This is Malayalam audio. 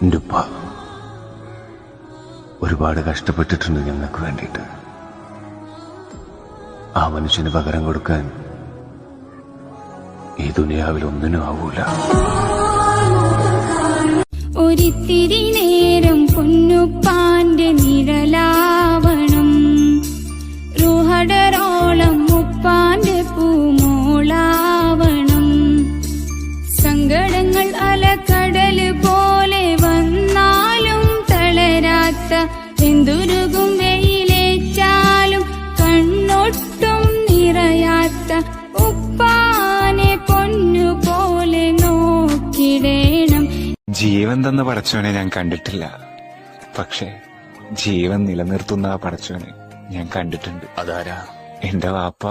എൻ്റെ ഉപ്പ ഒരുപാട് കഷ്ടപ്പെട്ടിട്ടുണ്ട് ഞങ്ങൾക്ക് വേണ്ടിയിട്ട്. ആ മനുഷ്യന് പകരം കൊടുക്കാൻ ഈ ദുനിയാവിൽ ഒന്നിനും ആവൂല. ഒരിത്തിരി നേരം പൊന്നുപ്പാന്റെ നിഴലാവണം, റുഹടരോളം ഉപ്പാന്റെ പൂമോളാവണം. സങ്കടങ്ങൾ അലക്കടല് പോലെ വന്നാലും തളരാത്ത, എന്തുരുകും വെയിലേറ്റാലും കണ്ണൊട്ടും നിറയാത്ത ഉപ്പാനെ പൊന്നുപോലെ നോക്കിടേണം. ജീവൻ തന്ന പടച്ചവനെ ഞാൻ കണ്ടിട്ടില്ല, പക്ഷെ ജീവൻ നിലനിർത്തുന്ന ആ പടച്ചവനെ ഞാൻ കണ്ടിട്ടുണ്ട്. അതാരാ? എന്റെ വാപ്പ.